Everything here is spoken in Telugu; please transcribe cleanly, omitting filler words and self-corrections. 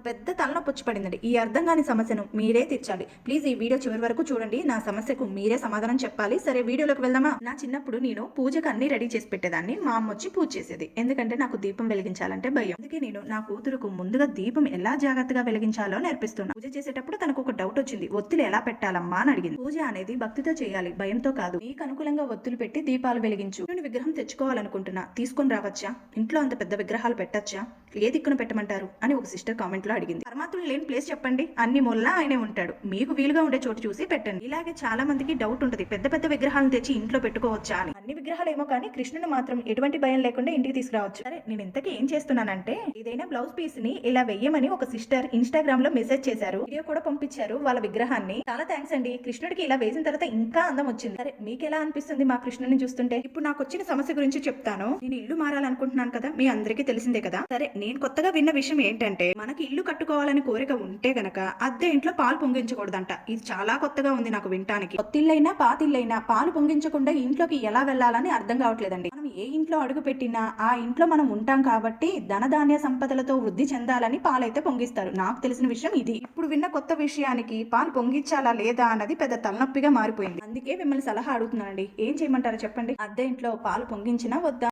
పెద్ద తలనొప్పి వచ్చి పడిందండి. ఈ అర్థం కాని సమస్యను మీరే తీర్చాలి. ప్లీజ్ ఈ వీడియో చివరి వరకు చూడండి. నా సమస్యకు మీరే సమాధానం చెప్పాలి. సరే వీడియోలోకి వెళ్దామా? నా చిన్నప్పుడు నేను పూజకు అన్ని రెడీ చేసి పెట్టేదాన్ని. మా అమ్మ వచ్చి పూజ చేసేది. ఎందుకంటే నాకు దీపం వెలిగించాలంటే భయం. అందుకే నేను నా కూతురుకు ముందుగా దీపం ఎలా జాగ్రత్తగా వెలిగించాలో నేర్పిస్తున్నా. పూజ చేసేటప్పుడు తనకు ఒక డౌట్ వచ్చింది. ఒత్తులు ఎలా పెట్టాలమ్మా అని అడిగింది. పూజ అనేది భక్తితో చేయాలి, భయంతో కాదు. నీకు అనుకూలంగా ఒత్తులు పెట్టి దీపాలు వెలిగించు. నేను విగ్రహం తెచ్చుకోవాలనుకుంటున్నా, తీసుకొని రావచ్చా? ఇంట్లో అంత పెద్ద విగ్రహాలు పెట్టచ్చా? ఏ దిక్కున పెట్టమంటారు అని ఒక సిస్టర్ కామెంట్ లో అడిగింది. పరమాత్ముడు లేని ప్లేస్ చెప్పండి, అన్ని మూలలా ఆయనే ఉంటాడు. మీకు వీలుగా ఉండే చోటు చూసి పెట్టండి. ఇలాగే చాలా మందికి డౌట్ ఉంటుంది, పెద్ద పెద్ద విగ్రహాలను తెచ్చి ఇంట్లో పెట్టుకోవచ్చా అని. అన్ని విగ్రహాలు ఏమో కానీ కృష్ణుని మాత్రం ఎటువంటి భయం లేకుండా ఇంటికి తీసుకురావచ్చు. సరే నేను ఇంతకీ ఏం చేస్తున్నానంటే, ఏదైనా బ్లౌజ్ పీస్ ని ఇలా వెయ్యమని ఒక సిస్టర్ ఇన్స్టాగ్రామ్ లో మెసేజ్ చేశారు. వీడియో కూడా పంపించారు వాళ్ళ విగ్రహాన్ని. చాలా థ్యాంక్స్ అండి. కృష్ణుడికి ఇలా వేసిన తర్వాత ఇంకా అందం వచ్చింది. సరే మీకు ఎలా అనిపిస్తుంది మా కృష్ణుని చూస్తుంటే? ఇప్పుడు నాకు వచ్చిన సమస్య గురించి చెప్తాను. నేను ఇల్లు మారాలనుకుంటున్నాను కదా, మీ అందరికీ తెలిసిందే కదా. సరే నేను కొత్తగా విన్న విషయం ఏంటంటే, మనకి ఇల్లు కట్టుకోవాలని కోరిక ఉంటే గనక అద్దె ఇంట్లో పాలు పొంగించకూడదంట. ఇది చాలా కొత్తగా ఉంది నాకు వినటానికి. కొత్తిల్లైనా పాతిల్లైనా పాలు పొంగించకుండా ఇంట్లోకి ఎలా వెళ్ళాలని అర్థం కావట్లేదండి. మనం ఏ ఇంట్లో అడుగు పెట్టినా ఆ ఇంట్లో మనం ఉంటాం కాబట్టి ధనధాన్య సంపదలతో వృద్ధి చెందాలని పాలైతే పొంగిస్తారు. నాకు తెలిసిన విషయం ఇది. ఇప్పుడు విన్న కొత్త విషయానికి పాలు పొంగించాలా లేదా అన్నది పెద్ద తలనొప్పిగా మారిపోయింది. అందుకే మిమ్మల్ని సలహా అడుగుతున్నానండి. ఏం చేయమంటారో చెప్పండి. అద్దె ఇంట్లో పాలు పొంగించినా వద్దా?